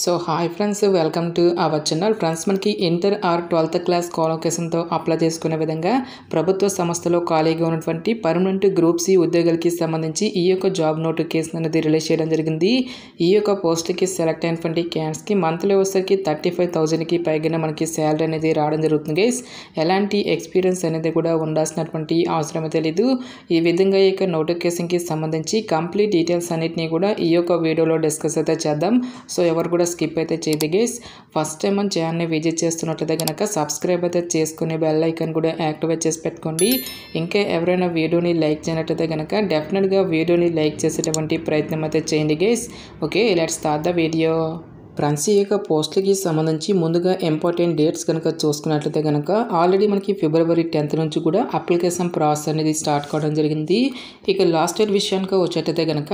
So hi friends, welcome to our channel. Friends, మనకి inter or 12th class క్వాలిఫికేషన్తో apply చేసుకునే విధంగా ప్రభుత్వ సంస్థలో ఖాళీగా ఉన్నటువంటి పర్మనెంట్ గ్రూప్ సి ఉద్యోగాలకి సంబంధించి ఈ యొక్క జాబ్ నోటిఫికేషన్ అనేది రిలీజ్ చేయడం జరిగింది. ఈ యొక్క పోస్ట్కి సెలెక్ట్ అయినటువంటి క్యాండిడేట్స్కి మంత్లీ వచ్చేసరికి 35,000కి పైగా మనకి శాలరీ అనేది రావడం జరుగుతుంది గైస్. ఎలాంటి ఎక్స్పీరియన్స్ అనేది కూడా ఉండాల్సినటువంటి అవసరం తెలియదు. ఈ విధంగా ఈ యొక్క నోటిఫికేషన్కి సంబంధించి కంప్లీట్ డీటెయిల్స్ అన్నిటినీ కూడా ఈ యొక్క వీడియోలో డిస్కస్ అయితే చేద్దాం. సో ఎవరు కూడా స్కిప్ అయితే చేయదు గైస్. ఫస్ట్ టైం మన ఛానల్ని విజిట్ చేస్తున్నట్లయితే కనుక సబ్స్క్రైబ్ అయితే చేసుకుని బెల్ ఐకాన్ కూడా యాక్టివేట్ చేసి పెట్టుకోండి. ఇంకా ఎవరైనా వీడియోని లైక్ చేయనట్లయితే కనుక డెఫినెట్గా వీడియోని లైక్ చేసేటువంటి ప్రయత్నం అయితే చేయండి guys. Okay, let's start the video. Friends, ఈ యొక్క పోస్టులకి సంబంధించి ముందుగా ఇంపార్టెంట్ డేట్స్ కనుక చూసుకున్నట్లయితే కనుక ఆల్రెడీ మనకి February 10th నుంచి కూడా అప్లికేషన్ ప్రాసెస్ అనేది స్టార్ట్ కావడం జరిగింది. ఇక లాస్ట్ డేట్ విషయానికి వచ్చేటైతే కనుక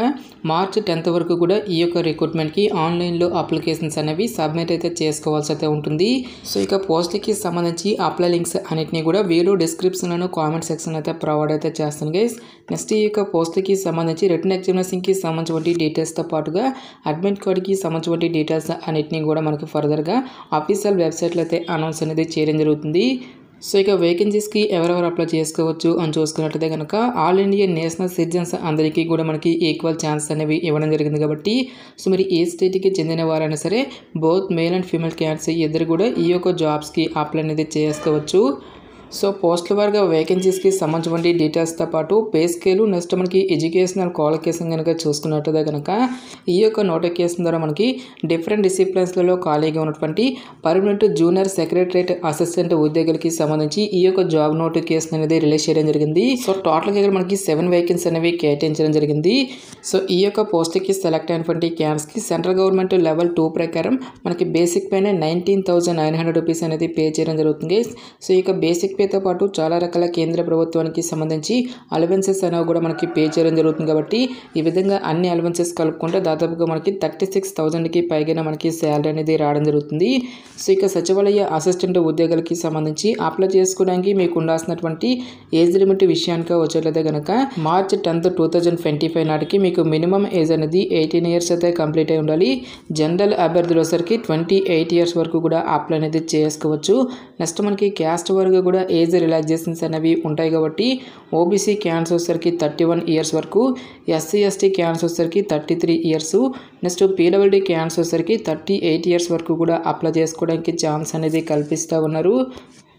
March 10th వరకు కూడా ఈ యొక్క రిక్రూట్మెంట్కి ఆన్లైన్లో అప్లికేషన్స్ అనేవి సబ్మిట్ అయితే చేసుకోవాల్సి అయితే ఉంటుంది. సో ఇక పోస్టులకి సంబంధించి అప్లై లింక్స్ అన్నిటినీ కూడా వీడియో డిస్క్రిప్షన్లోనూ కామెంట్ సెక్షన్ అయితే ప్రొవైడ్ అయితే చేస్తాను గైస్. నెక్స్ట్ ఈ యొక్క పోస్టులకి సంబంధించి రిటర్న్ ఎగ్జామినేషన్కి సంబంధించిన డీటెయిల్స్తో పాటుగా అడ్మిట్ కార్డ్కి సంబంధించిన డీటెయిల్స్ అన్నిటినీ కూడా మనకి ఫర్దర్గా అఫీషియల్ వెబ్సైట్లో అయితే అనౌన్స్ అనేది చేయడం జరుగుతుంది. సో ఇక వేకెన్సీస్కి ఎవరెవరు అప్లై చేసుకోవచ్చు అని చూసుకున్నట్లయితే కనుక ఆల్ ఇండియా నేషనల్ సిటిజన్స్ అందరికీ కూడా మనకి ఈక్వల్ ఛాన్స్ అనేవి ఇవ్వడం జరిగింది కాబట్టి సో మరి ఏ స్టేట్కి చెందిన వారైనా సరే both male and female candidates ఇద్దరు కూడా ఈ యొక్క జాబ్స్కి అప్లై అనేది చేసుకోవచ్చు. సో పోస్టుల వారిగా వేకెన్సీస్కి సంబంధించిన డీటెయిల్స్తో పాటు పే స్కేలు నెక్స్ట్ మనకి ఎడ్యుకేషనల్ క్వాలిఫికేషన్ కనుక చూసుకున్నట్లయితే కనుక ఈ యొక్క నోటిఫికేషన్ ద్వారా మనకి డిఫరెంట్ డిసిప్లిన్స్లలో ఖాళీగా ఉన్నటువంటి పర్మనెంట్ జూనియర్ సెక్రటరేట్ అసిస్టెంట్ ఉద్యోగులకి సంబంధించి ఈ యొక్క జాబ్ నోటిఫికేషన్ అనేది రిలీజ్ చేయడం జరిగింది. సో టోటల్గా ఇక్కడ మనకి 7 వేకెన్సీ అనేవి కేటాయించడం జరిగింది. సో ఈ యొక్క పోస్ట్కి సెలెక్ట్ అయినటువంటి క్యాండిడేట్స్కి సెంట్రల్ గవర్నమెంట్ లెవెల్ 2 ప్రకారం మనకి బేసిక్ పైన 19,900 రూపీస్ అనేది పే చేయడం జరుగుతుంది. సో ఈ యొక్క బేసిక్ తో పాటు చాలా రకాల కేంద్ర ప్రభుత్వానికి సంబంధించి అలవెన్సెస్ అనేవి కూడా మనకి పే చేయడం జరుగుతుంది కాబట్టి ఈ విధంగా అన్ని అలవెన్సెస్ కలుపుకుంటే దాదాపుగా మనకి 36,000కి పైగా మనకి శాలరీ అనేది రావడం జరుగుతుంది. సో ఇక సచివాలయ అసిస్టెంట్ ఉద్యోగాలకి సంబంధించి అప్లై చేసుకోవడానికి మీకు ఉండాల్సినటువంటి ఏజ్ లిమిట్ విషయానికి వచ్చేట్లయితే కనుక March 10th 2025 నాటికి మీకు మినిమం ఏజ్ అనేది 18 years అయితే కంప్లీట్ అయి ఉండాలి. జనరల్ అభ్యర్థులు వచ్చరికి 28 years వరకు కూడా అప్లై అనేది చేసుకోవచ్చు. నెక్స్ట్ మనకి క్యాస్ట్ వరకు కూడా ఏజ్ రిలాక్సేషన్స్ అనేవి ఉంటాయి కాబట్టి ఓబీసీ క్యాండిడేట్స్ వచ్చేసరికి 31 years వరకు, ఎస్సీ ఎస్టీ క్యాండిడేట్స్ వచ్చేసరికి 33 years, నెక్స్ట్ పీడబ్ల్యూడీ క్యాండిడేట్స్ వచ్చేసరికి 38 years వరకు కూడా అప్లై చేసుకోవడానికి ఛాన్స్ అనేది కల్పిస్తూ ఉన్నారు.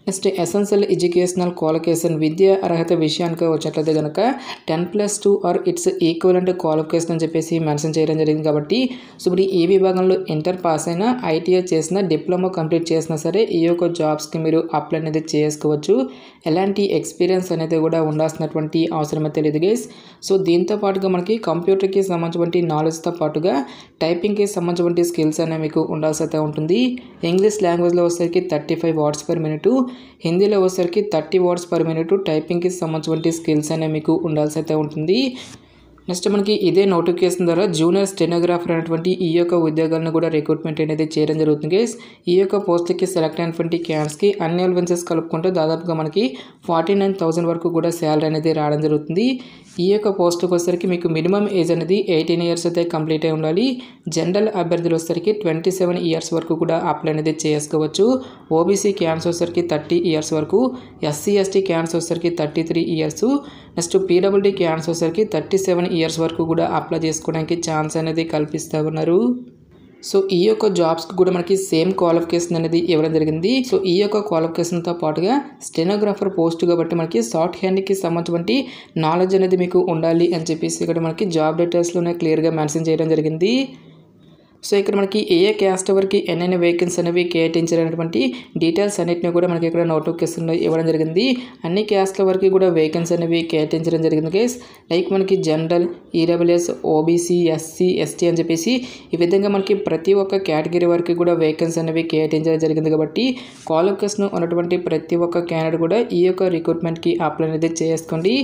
నెక్స్ట్ ఎసెన్షియల్ ఎడ్యుకేషనల్ క్వాలిఫికేషన్ విద్యా అర్హత విషయానికి వచ్చేట్లయితే కనుక 10+2 ఆర్ ఇట్స్ ఈక్వలెంట్ క్వాలిఫికేషన్ అని చెప్పేసి మెన్షన్ చేయడం జరిగింది కాబట్టి సో ఇప్పుడు ఈ విభాగంలో ఇంటర్ పాస్ అయినా, ఐటీఐ చేసిన, డిప్లొమా కంప్లీట్ చేసినా సరే ఈ యొక్క జాబ్స్కి మీరు అప్లై అనేది చేసుకోవచ్చు. ఎలాంటి ఎక్స్పీరియన్స్ అనేది కూడా ఉండాల్సినటువంటి అవసరం అయితే లేదు గైస్. సో దీంతో పాటుగా మనకి కంప్యూటర్కి సంబంధించిన నాలెడ్జ్తో పాటుగా టైపింగ్కి సంబంధించిన స్కిల్స్ అనేవి మీకు ఉండాల్సి అయితే ఉంటుంది. ఇంగ్లీష్ లాంగ్వేజ్లో వచ్చేసరికి 35 words per minute, హిందీలో వచ్చేసరికి 30 words per minute టైపింగ్కి సంబంధించిన స్కిల్స్ అనేవి మీకు ఉండాల్సి అయితే ఉంటుంది. నెక్స్ట్ మనకి ఇదే నోటిఫికేషన్ ద్వారా జూనియర్ స్టెనోగ్రాఫర్ అనేటువంటి ఈ యొక్క ఉద్యోగాలను కూడా రిక్రూట్మెంట్ అనేది చేయడం జరుగుతుంది గైస్. ఈ యొక్క పోస్ట్కి సెలెక్ట్ అయినటువంటి క్యాండిడేట్స్కి అన్ని అలవెన్సెస్ కలుపుకుంటే దాదాపుగా మనకి 49,000 వరకు కూడా శాలరీ అనేది రావడం జరుగుతుంది. ఈ యొక్క పోస్ట్కి వచ్చేసరికి మీకు మినిమం ఏజ్ అనేది 18 years అయితే కంప్లీట్ అయి ఉండాలి. జనరల్ అభ్యర్థులు వచ్చేసరికి 27 years వరకు కూడా అప్లై అనేది చేసుకోవచ్చు. ఓబీసీ క్యాండిడేట్స్ వచ్చేసరికి 30 years వరకు, ఎస్సీ ఎస్టీ క్యాండిడేట్స్ వచ్చేసరికి 33 years, నెక్స్ట్ పీడబ్ల్యూడీ క్యాండిడేట్స్ వచ్చేసరికి 37 years వరకు కూడా అప్లై చేసుకోవడానికి ఛాన్స్ అనేది కల్పిస్తూ ఉన్నారు. సో ఈ యొక్క జాబ్స్కి కూడా మనకి సేమ్ క్వాలిఫికేషన్ అనేది ఇవ్వడం జరిగింది. సో ఈ యొక్క క్వాలిఫికేషన్తో పాటుగా స్టెనోగ్రాఫర్ పోస్ట్ కాబట్టి మనకి షార్ట్ హ్యాండ్కి సంబంధించిన నాలెడ్జ్ అనేది మీకు ఉండాలి అని చెప్పేసి ఇక్కడ మనకి జాబ్ డీటెయిల్స్లోనే క్లియర్గా మెన్షన్ చేయడం జరిగింది. సో ఇక్కడ మనకి ఏ క్యాస్ట్ వరకు ఎన్నెన్ని వేకెన్సీ అనేవి కేటాయించినటువంటి డీటెయిల్స్ అన్నిటిని కూడా మనకి ఇక్కడ నోటిఫికేషన్లో ఇవ్వడం జరిగింది. అన్ని క్యాస్ట్ల వరకు కూడా వేకెన్సీ అనేవి కేటాయించడం జరిగింది గైస్. లైక్ మనకి general, EWS, OBC, SC, ST అని చెప్పేసి ఈ విధంగా మనకి ప్రతి ఒక్క కేటగిరీ వరకు కూడా వేకెన్సీ అనేవి కేటాయించడం జరిగింది కాబట్టి క్వాలిఫికేషన్ ఉన్నటువంటి ప్రతి ఒక్క క్యాండిడేట్ కూడా ఈ యొక్క రిక్రూట్మెంట్కి అప్లై అనేది చేసుకోండి.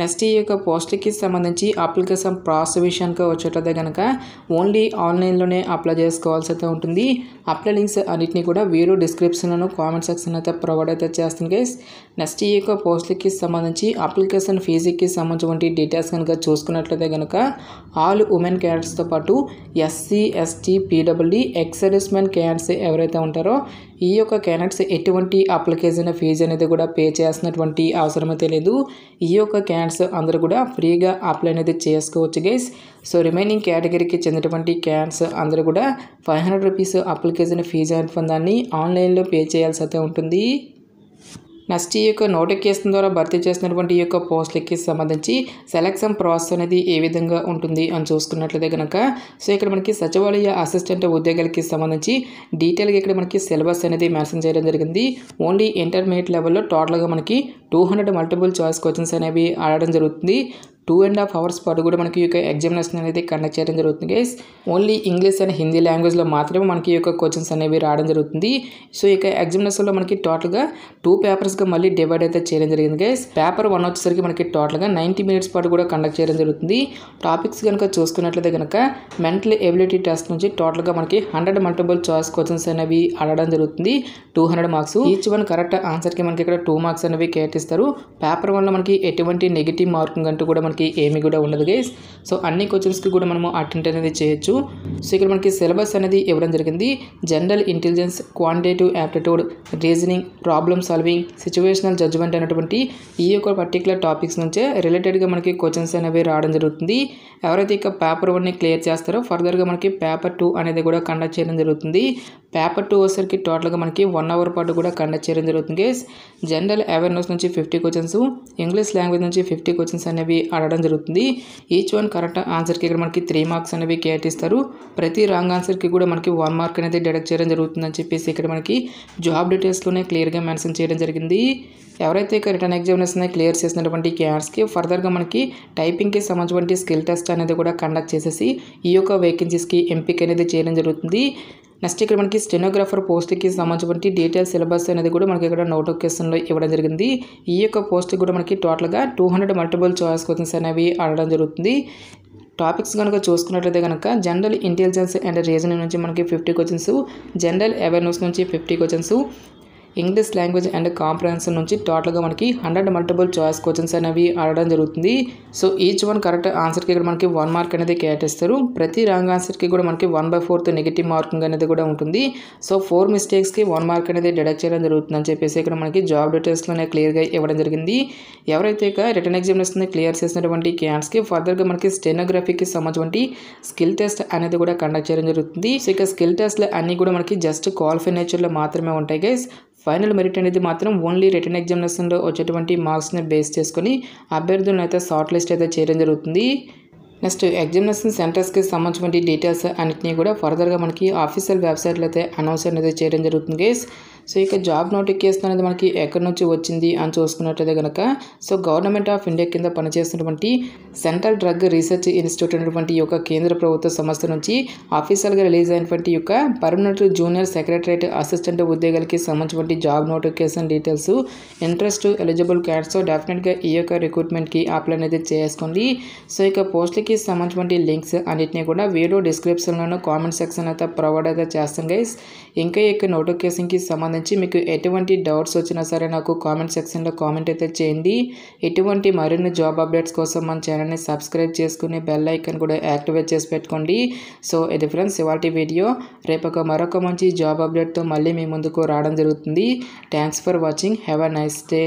నెక్స్ట్ ఈ యొక్క పోస్ట్కి సంబంధించి అప్లికేషన్ ప్రాసెస్ విషయానికి వచ్చేటైతే కనుక ఓన్లీ ఆన్లైన్లోనే అప్లై చేసుకోవాల్సి అయితే ఉంటుంది. అప్లై లింక్స్ అన్నిటిని కూడా వీడియో డిస్క్రిప్షన్లోను కామెంట్ సెక్షన్ అయితే ప్రొవైడ్ అయితే చేస్తుంది గైస్. నెక్స్ట్ ఈ యొక్క పోస్టులకి సంబంధించి అప్లికేషన్ ఫీజుకి సంబంధించిన డీటెయిల్స్ కనుక చూసుకున్నట్లయితే కనుక ఆల్ ఉమెన్ క్యాండిడేట్స్తో పాటు SC ST PWD ex service men candidates ఎవరైతే ఉంటారో ఈ యొక్క క్యాండిడేట్స్ ఎటువంటి అప్లికేషన్ ఫీజు అనేది కూడా పే చేయాల్సినటువంటి అవసరం అయితే లేదు. ఈ యొక్క క్యాండిడేట్స్ అందరూ కూడా ఫ్రీగా అప్లై అనేది చేసుకోవచ్చు గైస్. సో రిమైనింగ్ కేటగిరీకి చెందినటువంటి క్యాండిడేట్స్ అందరూ కూడా 500 రూపీస్ అప్లికేషన్ ఫీజు అనే దాన్ని ఆన్లైన్లో పే చేయాల్సి అయితే ఉంటుంది. నెక్స్ట్ ఈ యొక్క నోటిఫికేషన్ ద్వారా భర్తీ చేసినటువంటి ఈ యొక్క పోస్టులకి సంబంధించి సెలక్షన్ ప్రాసెస్ అనేది ఏ విధంగా ఉంటుంది అని చూసుకున్నట్లయితే కనుక సో ఇక్కడ మనకి సచివాలయ అసిస్టెంట్ ఉద్యోగాలకి సంబంధించి డీటెయిల్గా ఇక్కడ మనకి సిలబస్ అనేది మెన్షన్ చేయడం జరిగింది. ఓన్లీ ఇంటర్మీడియట్ లెవెల్లో టోటల్గా మనకి 200 మల్టిపుల్ చాయిస్ క్వశ్చన్స్ అనేవి ఆడడం జరుగుతుంది. 2.5 hours పాటు కూడా మనకి ఈ యొక్క ఎగ్జామినేషన్ అనేది కండక్ట్ చేయడం జరుగుతుంది guys. Only English and Hindi లాంగ్వేజ్లో మాత్రమే మనకి ఈ యొక్క క్వశ్చన్స్ అనేవి రావడం జరుగుతుంది. సో ఈ యొక్క ఎగ్జామినేషన్లో మనకి టోటల్గా 2 పేపర్స్గా మళ్ళీ డివైడ్ అయితే చేయడం జరిగింది గైస్. పేపర్ 1 వచ్చేసరికి మనకి టోటల్గా 90 minutes పాటు కూడా కండక్ట్ చేయడం జరుగుతుంది. టాపిక్స్ కనుక చూసుకున్నట్లయితే కనుక మెంటల్ ఎబిలిటీ టెస్ట్ నుంచి టోటల్గా మనకి 100 మల్టిపుల్ చాయిస్ క్వశ్చన్స్ అనేవి ఆడడం జరుగుతుంది. 200 మార్క్స్. ఈచ్ వన్ కరెక్ట్ ఆన్సర్కి మనకి ఇక్కడ 2 మార్క్స్ అనేవి కేటాయిస్తారు. పేపర్ 1లో మనకి ఎటువంటి నెగిటివ్ మార్కింగ్ అంటూ కూడా మనకి ఏమి కూడా ఉండదు గైస్. సో అన్ని క్వశ్చన్స్కి కూడా మనము అటెంప్ట్ అనేది చేయొచ్చు. సో ఇక్కడ మనకి సిలబస్ అనేది ఇవ్వడం జరిగింది. General intelligence, quantitative aptitude, reasoning, problem solving, situational judgement అనేటువంటి ఈ యొక్క పర్టికులర్ టాపిక్స్ నుంచే రిలేటెడ్గా మనకి క్వశ్చన్స్ అనేవి రావడం జరుగుతుంది. ఎవరైతే ఇక పేపర్ 1ని క్లియర్ చేస్తారో ఫర్దర్గా మనకి పేపర్ 2 అనేది కూడా కండక్ట్ చేయడం జరుగుతుంది. పేపర్ 2 వచ్చేసరికి టోటల్గా మనకి 1 hour పాటు కూడా కండక్ట్ చేయడం జరుగుతుంది గైస్. జనరల్ అవేర్నెస్ నుంచి 50 క్వశ్చన్స్, ఇంగ్లీష్ లాంగ్వేజ్ నుంచి 50 క్వశ్చన్స్ అనేవి ఆడడం జరుగుతుంది. ఈచ్ వన్ కరెక్ట్ ఆన్సర్కి ఇక్కడ మనకి 3 మార్క్స్ అనేవి కేటాయిస్తారు. ప్రతి రాంగ్ ఆన్సర్కి కూడా మనకి 1 మార్క్ అనేది డిడక్ట్ చేయడం జరుగుతుందని చెప్పేసి ఇక్కడ మనకి జాబ్ డీటెయిల్స్లోనే క్లియర్గా మెన్షన్ చేయడం జరిగింది. ఎవరైతే ఇక రిటర్న్ ఎగ్జామినేషన్ క్లియర్ చేసినటువంటి క్యాండిడేట్స్కి ఫర్దర్గా మనకి టైపింగ్కి సంబంధించిన స్కిల్ టెస్ట్ అనేది కూడా కండక్ట్ చేసేసి ఈ యొక్క వేకెన్సీస్కి ఎంపిక అనేది చేయడం జరుగుతుంది. నెక్స్ట్ ఇక్కడ మనకి స్టెనోగ్రాఫర్ పోస్ట్కి సంబంధించిన డీటెయిల్ సిలబస్ అనేది కూడా మనకి ఇక్కడ నోటిఫికేషన్లో ఇవ్వడం జరిగింది. ఈ యొక్క పోస్ట్కి కూడా మనకి టోటల్గా 200 మల్టిపుల్ చాయిస్ క్వశ్చన్స్ అనేవి ఆడడం జరుగుతుంది. టాపిక్స్ కనుక చూసుకున్నట్లయితే కనుక జనరల్ ఇంటెలిజెన్స్ అండ్ రీజనింగ్ నుంచి మనకి 50 క్వశ్చన్స్, జనరల్ అవేర్నెస్ నుంచి 50 questions, English language and comprehension నుంచి టోటల్గా మనకి 100 మల్టిపుల్ చాయిస్ క్వశ్చన్స్ అనేవి ఆడడం జరుగుతుంది. సో ఈచ్ వన్ కరెక్ట్ ఆన్సర్కి ఇక్కడ మనకి 1 మార్క్ అనేది కేటాయిస్తారు. ప్రతి రాంగ్ ఆన్సర్కి కూడా మనకి 1/4 నెగిటివ్ మార్కింగ్ అనేది కూడా ఉంటుంది. సో 4 మిస్టేక్స్కి 1 మార్క్ అనేది డిడక్ట్ చేయడం జరుగుతుంది అని చెప్పేసి ఇక్కడ మనకి జాబ్ డీటెయిల్స్లోనే క్లియర్గా ఇవ్వడం జరిగింది. ఎవరైతే ఇక రిటర్న్ ఎగ్జామినేషన్ క్లియర్ చేసినటువంటి క్యాండిడేట్స్కి ఫర్దర్గా మనకి స్టెనోగ్రఫీకి సంబంధించిన స్కిల్ టెస్ట్ అనేది కూడా కండక్ట్ చేయడం జరుగుతుంది. సో ఇక స్కిల్ టెస్ట్లు అన్నీ కూడా మనకి జస్ట్ క్వాలిఫై నేచర్లో మాత్రమే ఉంటాయి గైస్. ఫైనల్ మెరిట్ అనేది మాత్రం ఓన్లీ రిటర్న్ ఎగ్జామినేషన్లో వచ్చేటువంటి మార్క్స్ని బేస్ చేసుకొని అభ్యర్థులను అయితే షార్ట్ లిస్ట్ అయితే చేయడం జరుగుతుంది. నెక్స్ట్ ఎగ్జామినేషన్ సెంటర్స్కి సంబంధించిన డీటెయిల్స్ అన్నింటినీ కూడా ఫర్దర్గా మనకి ఆఫీషియల్ వెబ్సైట్లో అయితే అనౌన్స్ అనేది చేయడం జరుగుతుంది గైస్. సో ఇక జాబ్ నోటిఫికేషన్ అనేది మనకి ఎక్కడి నుంచి వచ్చింది అని చూసుకున్నట్లయితే కనుక సో గవర్నమెంట్ ఆఫ్ ఇండియా కింద పనిచేస్తున్నటువంటి సెంట్రల్ డ్రగ్ రీసెర్చ్ ఇన్స్టిట్యూట్ అనేటువంటి ఈ యొక్క కేంద్ర ప్రభుత్వ సంస్థ నుంచి ఆఫీషియల్గా రిలీజ్ అయినటువంటి ఈ యొక్క పర్మనెంట్ జూనియర్ సెక్రటరేట్ అసిస్టెంట్ ఉద్యోగాలకి సంబంధించిన job notification details interest eligible candidates డెఫినెట్గా ఈ యొక్క రిక్రూట్మెంట్కి అప్లై అనేది చేసుకోండి. సో ఇక పోస్ట్లకి సంబంధించిన లింక్స్ అన్నింటినీ కూడా వీడియో డిస్క్రిప్షన్లోనూ కామెంట్ సెక్షన్ అయితే ప్రొవైడ్ అయితే చేస్తాం గైస్. ఇంకా ఈ యొక్క నోటిఫికేషన్కి సంబంధించి మీకు ఎటువంటి డౌట్స్ వచ్చినా సరే నాకు కామెంట్ సెక్షన్లో కామెంట్ అయితే చేయండి. ఎటువంటి మరిన్ని జాబ్ అప్డేట్స్ కోసం మన ఛానల్ని సబ్స్క్రైబ్ చేసుకుని బెల్ ఐకాన్ కూడా యాక్టివేట్ చేసి పెట్టుకోండి. సో ఇది ఫ్రెండ్స్ ఇవాల్టి వీడియో. రేపు మరొక మంచి జాబ్ అప్డేట్తో మళ్ళీ మీ ముందుకు రావడం జరుగుతుంది. Thanks for watching. Have a nice day.